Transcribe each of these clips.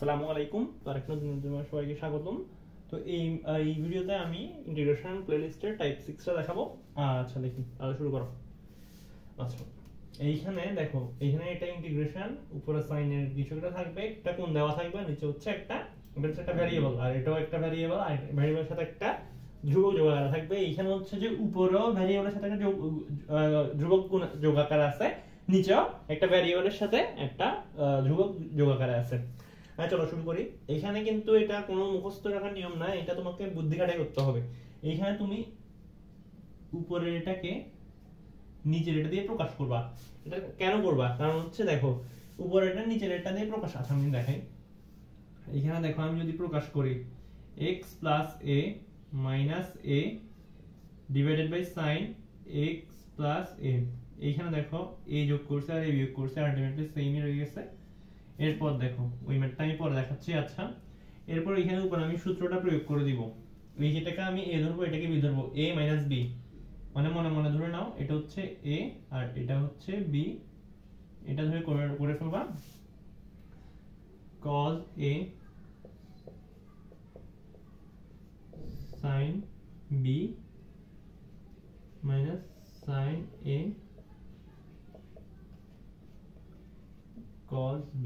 আসসালামু আলাইকুম। তো আরেকটা নতুন তোমার সবাইকে স্বাগতম। তো এই ভিডিওতে আমি ইন্টিগ্রেশন প্লেলিস্টের টাইপ 6টা দেখাবো। আচ্ছা দেখি তাহলে শুরু করো। আচ্ছা এইখানে দেখো, এইখানে এটা ইন্টিগ্রেশন, উপরে সাইনের কিছু একটা থাকবে, একটা কোণ দেওয়া থাকবে, নিচে হচ্ছে একটা, এটা হচ্ছে একটা ভ্যারিয়েবল, আর এটাও একটা ভ্যারিয়েবল, আর ভ্যারিয়েবলের সাথে একটা ধ্রুবক যোগাকার থাকবে। এইখানে হচ্ছে যে উপরেও ভ্যারিয়েবলের সাথে একটা ধ্রুবক যোগাকার আছে, নিচেও একটা ভ্যারিয়েবলের সাথে একটা ধ্রুবক যোগাকার আছে। হ্যাঁ চলো শুরু করি। এখানে কিন্তু এটা কোনো মুখস্থ রাখার নিয়ম না, এটা তোমাকে বুদ্ধি খাটাই করতে হবে। এইখানে তুমি উপরের এটাকে নিচের এটা দিয়ে প্রকাশ করবা। এটা কেন করবা? কারণ হচ্ছে দেখো, উপরের এটা নিচের এটা দিয়ে প্রকাশ। আচ্ছা আমি দেখাই। এখানে দেখো, আমি যদি প্রকাশ করি x plus a minus a divided by sine x plus a, এইখানে দেখো a যোগ করছে আর a বিয়োগ করছে, আলটিমেটলি সেমই রয়ে গেছে। এরপর দেখো ওই ম্যাথটা আমি পরে দেখাচ্ছি। আচ্ছা এরপর এখানে উপর আমি সূত্রটা প্রয়োগ করে দিব। এই যেটাকে আমি a ধরবো, এটাকে b ধরবো, a মাইনাস b, মানে মনে মনে ধরে নাও এটা হচ্ছে a আর এটা হচ্ছে b, এটা ধরে করে ফেলবা। cos a sin b minus sin a cos b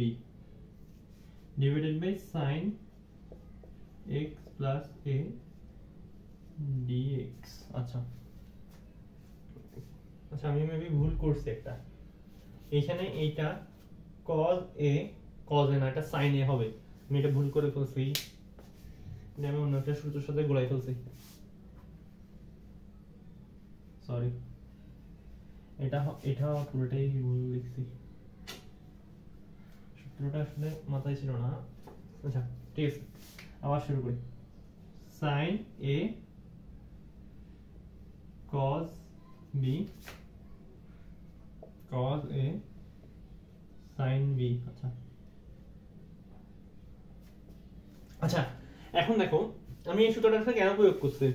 divided by sin x plus a dx। আচ্ছা আচ্ছা আমি মেবি ভুল করছি একটা, এইখানে এইটা cos a না, এটা sin a হবে। আমি এটা ভুল করে ফেলছি, এটা আমি অন্য একটা সূত্রের সাথে গোলাই ফেলছি, সরি। এটা এটা পুরোটাই ভুল লিখছি, সূত্রটা আসলে মাথায় ছিল না। আচ্ছা ঠিক আছে, আবার শুরু করি। sin a cos b cos a sin b। আচ্ছা আচ্ছা এখন দেখো আমি এই সূত্রটা কেন প্রয়োগ করছি।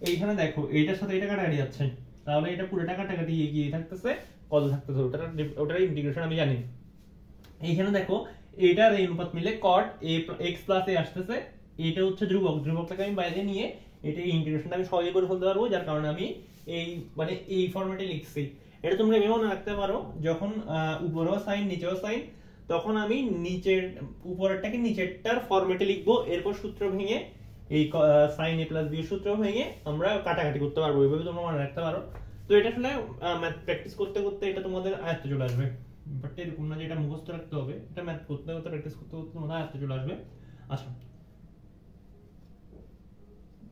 এইখানে দেখো এইটার সাথে এটা কাটাকাটি যাচ্ছে, তাহলে এটা পুরোটা কাটাকাটি গিয়ে থাকতেছে, কত থাকতেছে ওটার ইন্টিগ্রেশন আমি জানি। এইখানে দেখো এটার এই অনুপাত মিলে cot a x plus a আসতেছে, এটা হচ্ছে ধ্রুবক, ধ্রুবকটাকে আমি বাইরে নিয়ে এটা ইন্টিগ্রেশনটা আমি সহজে করে ফেলতে পারবো, যার কারণে আমি এই মানে এই ফরম্যাটে লিখছি। এটা তোমরা এভাবে মনে রাখতে পারো, যখন উপরেও সাইন নিচেও সাইন, তখন আমি নিচের উপরেরটাকে নিচেরটার ফরম্যাটে লিখবো, এরপর সূত্র ভেঙে এই সাইন a প্লাস b এর সূত্র ভেঙে আমরা কাটাকাটি করতে পারবো। এইভাবে তোমরা মনে রাখতে পারো। তো এটা আসলে ম্যাথ প্র্যাকটিস করতে করতে এটা তোমাদের আয়ত্তে চলে আসবে। বাট এরকম না যে এটা মুখস্থ রাখতে হবে, এটা ম্যাথ করতে করতে প্র্যাকটিস করতে করতে তোমাদের আয়ত্তে চলে আসবে। আচ্ছা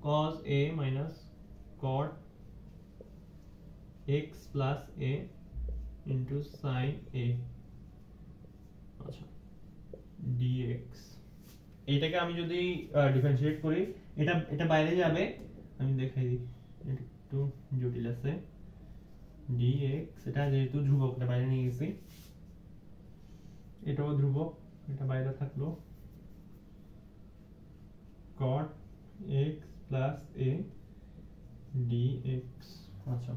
cos a minus cot x plus a into sin a, আচ্ছা dx। এইটাকে আমি যদি ডিফারেন্সিয়েট করি, এটা এটা বাইরে যাবে, আমি দেখাই দিই, এটা একটু জটিল আছে। dx এটা যেহেতু ধ্রুবক, এটা বাইরে নিয়ে গেছি, এটাও ধ্রুবক, এটা বাইরে থাকলো, cot x plus a dx। আচ্ছা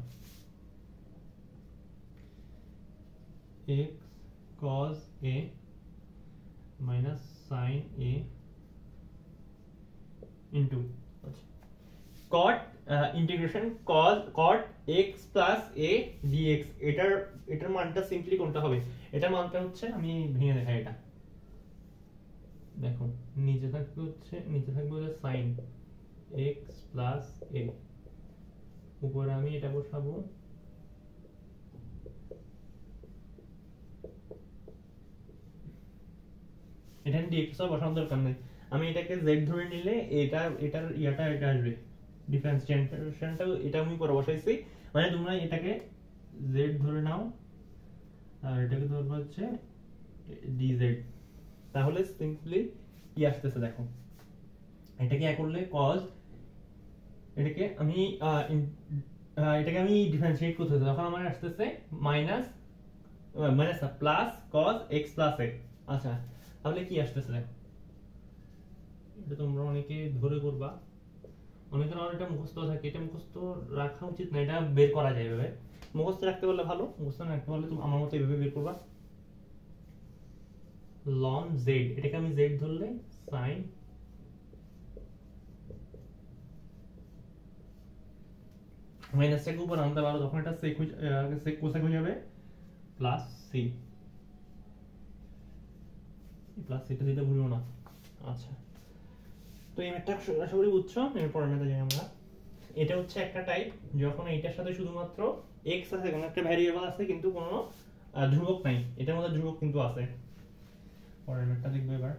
x cos a minus sin a into cot integration cot x plus a dx। এটার মানটা সিম্পলি কোনটা হবে? এটার মানটা হচ্ছে, আমি ভেঙে দেখাই। এটা দেখো নিচে থাকবে হচ্ছে sin x plus a, উপরে আমি এটা বসাবো এটা dx বসানোর দরকার নেই, আমি এটাকে z ধরে নিলে এটার এটা আসবে, ডিফারেন্সিয়েশনটা এটা আমি পরে বসাইছি। মানে তোমরা এটাকে z ধরে নাও আর এটাকে ধরবো হচ্ছে dz, তাহলে সিম্পলি কি আসতেছে দেখো, এটাকে করলে cos, এটাকে আমি ডিফারেন্সিয়েট করতে হবে, তখন আমার আসতেছে minus plus cos x plus a। আচ্ছা তাহলে কি আসতেছে দেখো, এটা তোমরা অনেকে ধরে করবা, অনেকের আর এটা মুখস্থ থাকে, এটা মুখস্থ রাখা উচিত না, এটা বের করা যায় এভাবে। মুখস্থ রাখতে পারলে ভালো, মুখস্থ না রাখতে পারলে তুমি আমার মতো এইভাবে বের করবা। লন জেড, এটাকে আমি জেড ধরলে সাইন মাইনাসটাকে উপর আনতে পারো, তখন এটা সেক কোসেক হয়ে যাবে প্লাস সি। প্লাস সিটা দিতে ভুলবো না। আচ্ছা, তো এই ম্যাথটা আশা করি বুঝছো। এরপরের ম্যাথে যাই আমরা। এটা হচ্ছে একটা টাইপ যখন এইটার সাথে শুধুমাত্র এক্স আছে, কোনো একটা ভ্যারিয়েবল আছে কিন্তু কোনো ধ্রুবক নাই। এটার মধ্যে ধ্রুবক কিন্তু আছে। পরের ম্যাথটা দেখবো এবার।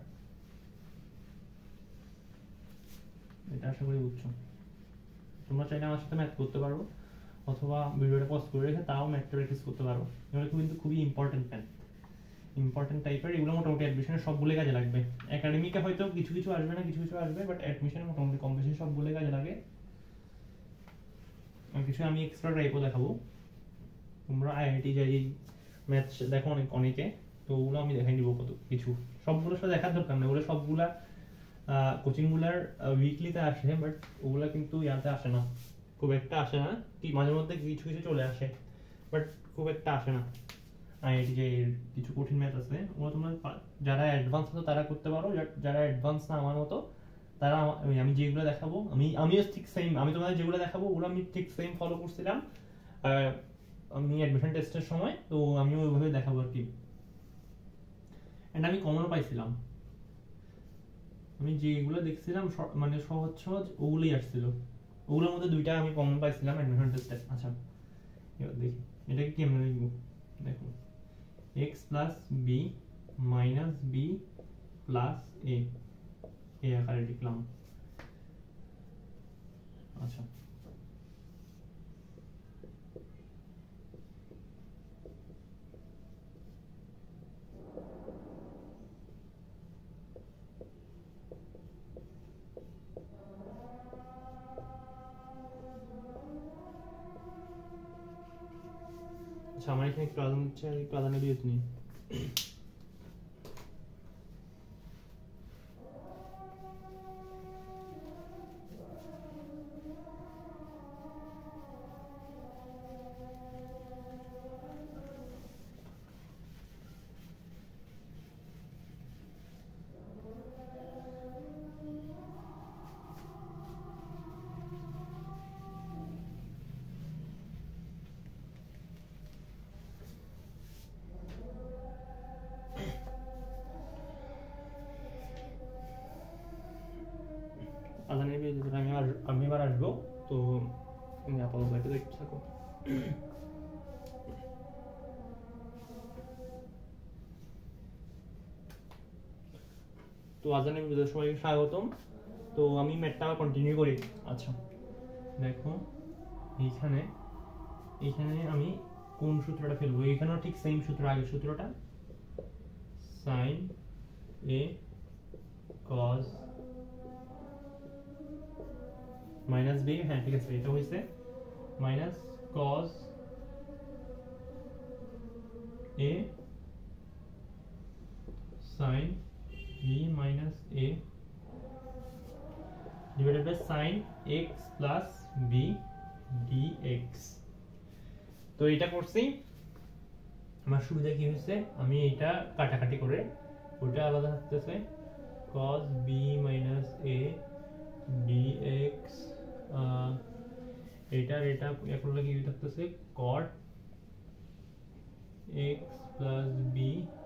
এটা আশা করি বুঝছো। তোমরা চাইলে আমার সাথে ম্যাথ করতে পারো, অথবা ভিডিওটা পজ করে রেখে তাও ম্যাথটা প্র্যাকটিস করতে পারো। এগুলো কিন্তু খুবই ইম্পর্টেন্ট ম্যাথ, ইম্পর্টেন্ট টাইপের। এগুলো মোটামুটি অ্যাডমিশনের সবগুলো কাজে লাগবে। একাডেমিকে হয়তো কিছু কিছু আসবে না, কিছু কিছু আসবে, বাট অ্যাডমিশনে মোটামুটি কম বেশি সবগুলো কাজে লাগে। কিছু আমি এক্সট্রা টাইপও দেখাবো। তোমরা আইআইটি যাই ম্যাথ দেখো অনেকে, তো ওগুলো আমি দেখাই দিব কত কিছু। সবগুলো সাথে দেখার দরকার নেই, ওগুলো সবগুলা কোচিংগুলার উইকলিতে আসে, বাট ওগুলা কিন্তু ইয়াতে আসে না, খুব একটা আসে না। মাঝে মধ্যে কিছু কিছু চলে আসে, বাট খুব একটা আসে না। আইআইটি যে কিছু কঠিন ম্যাথ আছে, ওগুলো তোমরা যারা অ্যাডভান্স আছো তারা করতে পারো, যারা অ্যাডভান্স না আমার মতো তারা আমি যেগুলো দেখাবো, আমিও ঠিক সেম, আমি তোমাদের যেগুলো দেখাবো ওগুলো আমি ঠিক সেম ফলো করছিলাম আমি অ্যাডমিশন টেস্টের সময়, তো আমিও ওইভাবে দেখাবো আর কি। এন্ড আমি কমনও পাইছিলাম, আমি যেগুলো দেখছিলাম মানে সহজ সহজ ওগুলোই আসছিল, ওগুলোর মধ্যে দুইটা আমি কমন পাইছিলাম অ্যাডমিশন টেস্টে। আচ্ছা, এবার দেখি এটাকে কেমনে লিখব। দেখো x plus B minus B plus A, এই আকারে লিখলাম। আচ্ছা, আমার এখানে একটু আদান হচ্ছে, একটু আদানের বিরতি নেই। আদানের বিরতি আমি এবার আসবো, তো তুমি আপাতত এটা দেখতে থাকো। তো আজানের বিরতির সবাইকে স্বাগতম। তো আমি ম্যাথটা আবার কন্টিনিউ করি। আচ্ছা দেখো, এইখানে আমি কোন সূত্রটা ফেলবো, এখানেও ঠিক সেম সূত্র, আগের সূত্রটা sin a cos minus b, হ্যাঁ ঠিক আছে, এটা হইছে minus cos a sin b minus a divided by sin x plus b dx। তো এটা করছি, আমার সুবিধা কি হয়েছে, আমি এটা কাটাকাটি করে ওটা আলাদা থাকতেছে cos b minus a dx, এটার এটা করলে কি থাকতেছে cot x plus b,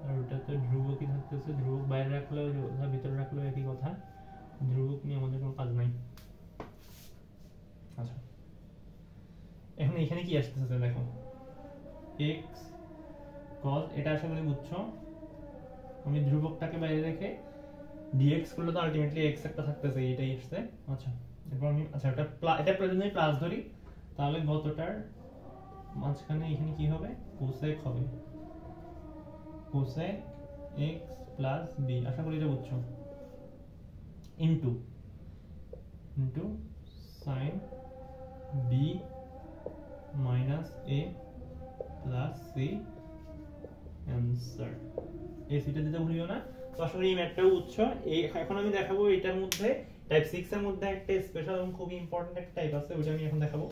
আর ওটা তো ধ্রুবকই থাকতেছে, ধ্রুবক বাইরে রাখলেও ভিতরে রাখলেও একই কথা, ধ্রুবক নিয়ে আমাদের কোনো কাজ নাই। আচ্ছা, এখন এখানে কি আসতেছে দেখো, x cos, এটা আশা করি বুঝছো। আমি ধ্রুবকটাকে বাইরে রেখে dx করলে তো আলটিমেটলি x একটা থাকতেছে, এটাই আসছে। আচ্ছা, এরপর আমি এটা প্রয়োজনে প্লাস ধরি, তাহলে গতটার মাঝখানে এখানে কি হবে, কোসেক হবে, কোসেক x প্লাস b, আশা করি এটা বুঝছো, into sin b minus a plus c answer. এই সিটা দিতে ভুলিও না। তো আশা করি এই ম্যাথটাও বুঝছো। এখন আমি দেখাবো এটার মধ্যে টাইপ 6 এর মধ্যে একটা স্পেশাল এবং খুবই ইম্পর্টেন্ট একটা টাইপ আছে, ওটা আমি এখন দেখাবো।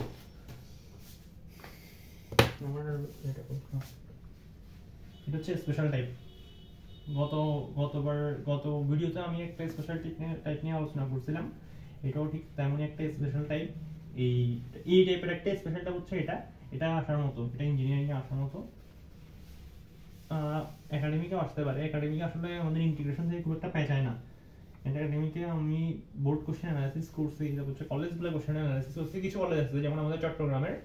এটা হচ্ছে স্পেশাল টাইপ, গত গত ভিডিওতে আমি একটা স্পেশাল টাইপ নিয়ে আলোচনা করছিলাম, এটাও ঠিক তেমনই একটা স্পেশাল টাইপ। এই এই টাইপের একটা স্পেশালটা হচ্ছে এটা আসার মতো, এটা ইঞ্জিনিয়ারিং এ আসার মতো, একাডেমিকে আসতে পারে। একাডেমিকে আসলে আমাদের ইন্টিগ্রেশন থেকে খুব একটা পেঁচায় না। একাডেমিকে আমি বোর্ড কোশ্চেন অ্যানালাইসিস করছি, হচ্ছে কলেজগুলো কোশ্চেন অ্যানালাইসিস করছি। কিছু কলেজ আছে যেমন আমাদের চট্টগ্রামের,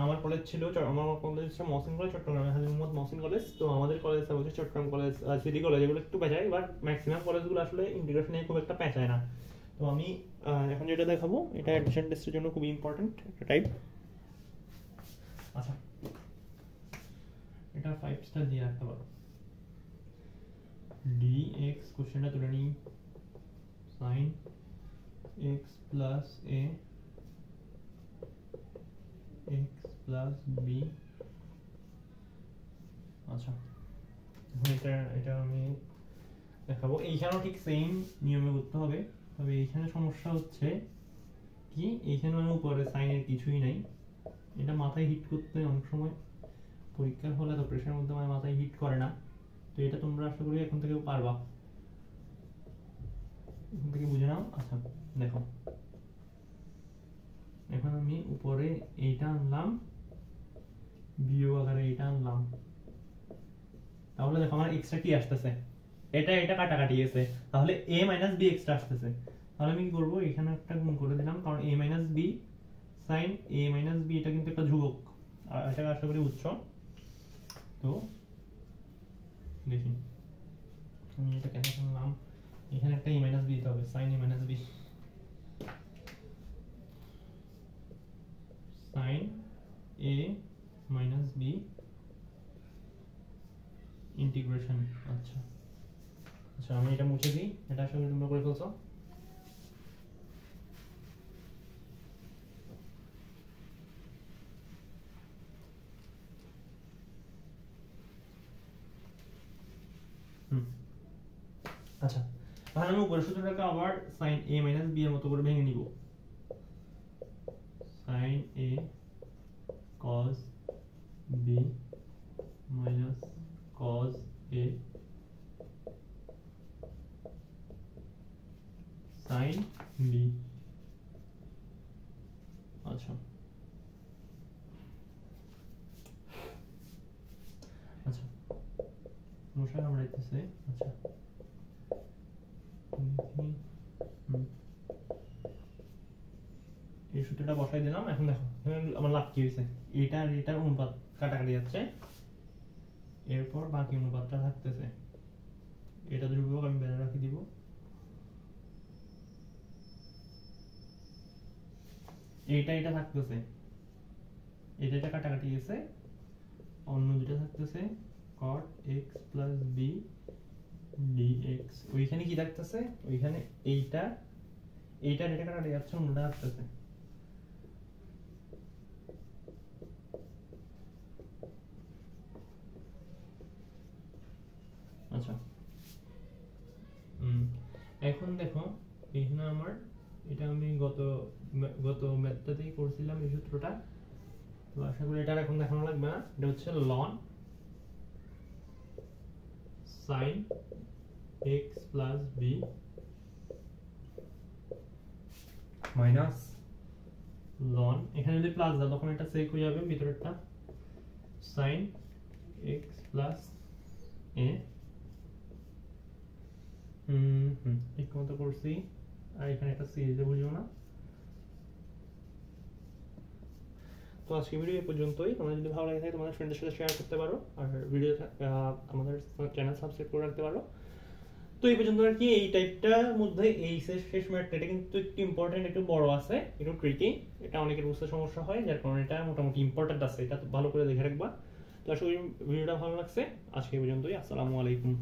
আমার কলেজ ছিল, আমার কলেজ হচ্ছে মহসিন কলেজ, চট্টগ্রামের হাজী মোহাম্মদ মহসিন কলেজ। তো আমাদের কলেজ হচ্ছে চট্টগ্রাম কলেজ, সিটি কলেজ, এগুলো একটু পেঁচায়। এবার ম্যাক্সিমাম কলেজগুলো আসলে ইন্টিগ্রেশন নিয়ে খুব একটা পেঁচায় না। তো আমি এখন যেটা দেখাবো এটা অ্যাডমিশন টেস্টের জন্য খুবই ইম্পর্টেন্ট একটা টাইপ। আচ্ছা, এটা 5 স্টার দিয়ে রাখতে পারো। dx কোশ্চেনটা তুলে নিই, sin x plus a x plus b। আচ্ছা, এটা আমি দেখাবো। এইখানেও ঠিক সেম নিয়মে করতে হবে, তবে এইখানে সমস্যা হচ্ছে কি, এইখানে আমি উপরে সাইনের কিছুই নাই। এটা মাথায় হিট করতে অনেক সময় পরীক্ষার হলে তো প্রেশারের মধ্যে আমার মাথায় হিট করে না। তো এটা তোমরা আশা করি এখন থেকে পারবা, এখন থেকে বুঝে নাও। আচ্ছা দেখো, এখন আমি উপরে এইটা আনলাম, বিয়োগ আকারে এইটা আনলাম, তাহলে দেখো আমার এক্সট্রা কি আসতেছে, এটা কাটাকাটি গেছে, তাহলে a মাইনাস b এক্সট্রা আসতেছে। তাহলে আমি কি করব, এখানে একটা গুণ করে দিলাম, কারণ a minus b sin a minus b এটা কিন্তু একটা ধ্রুবক, আর এটা আশা করি বুঝছো। তো দেখি আমি এটা কেন করলাম, এখানে একটা a মাইনাস b দিতে হবে, sin a minus b, sin a minus b integration. আচ্ছা আচ্ছা, আমি এটা মুছে দিই, এটা আসলে তোমরা করে ফেলছো। আচ্ছা, তাহলে আমি উপরের সূত্রটাকে আবার sin a মাইনাস b এর মতো করে ভেঙে নিব। sin a cos b minus cos a sin b। আচ্ছা আচ্ছা, মশা কামড়াইতেছে। আচ্ছা এই সূত্রটা বসাই দিলাম। এখন দেখো আমার লাভ কি হয়েছে, এটা আর এটার অনুপাত কাটাকাটি যাচ্ছে, এরপর বাকি অনুপাতটা থাকতেছে, এটা ধ্রুবক আমি বেড়ে রাখি দিব, এটা থাকতেছে, এটা কাটাকাটি গেছে, অন্য দুটো থাকতেছে cot x plus b dx। ওইখানে কি থাকতেছে, ওইখানে এইটা এটা কাটাকাটি যাচ্ছে, অন্যটা থাকতেছে। আচ্ছা এখন দেখো, এখানে আমার এটা আমি গত ম্যাথটাতেই করছিলাম এই সূত্রটা, তো আশা করি এটা এখন দেখানো লাগবে না। এটা হচ্ছে ln sin x plus b minus ln, এখানে যদি প্লাস দাও তখন এটা সেক হয়ে যাবে ভিতরেরটা, sin x plus a। ঠিক মতো করছি, আর এখানে একটা সিরিজে বুঝবো না। তো আজকে ভিডিও এই পর্যন্তই। তোমাদের যদি ভালো লাগে থাকে তোমাদের ফ্রেন্ডদের সাথে শেয়ার করতে পারো, আর ভিডিও আমাদের চ্যানেল সাবস্ক্রাইব করে রাখতে পারো। তো এই পর্যন্ত আর কি, এই টাইপটার মধ্যে এই শেষ ম্যাথটা, এটা কিন্তু একটু ইম্পর্টেন্ট, একটু বড় আছে, একটু ট্রিকি, এটা অনেকের বুঝতে সমস্যা হয়, যার কারণে এটা মোটামুটি ইম্পর্টেন্ট আছে, এটা ভালো করে দেখে রাখবা। তো আশা করি ভিডিওটা ভালো লাগছে। আজকে এই পর্যন্তই, আসসালামু আলাইকুম।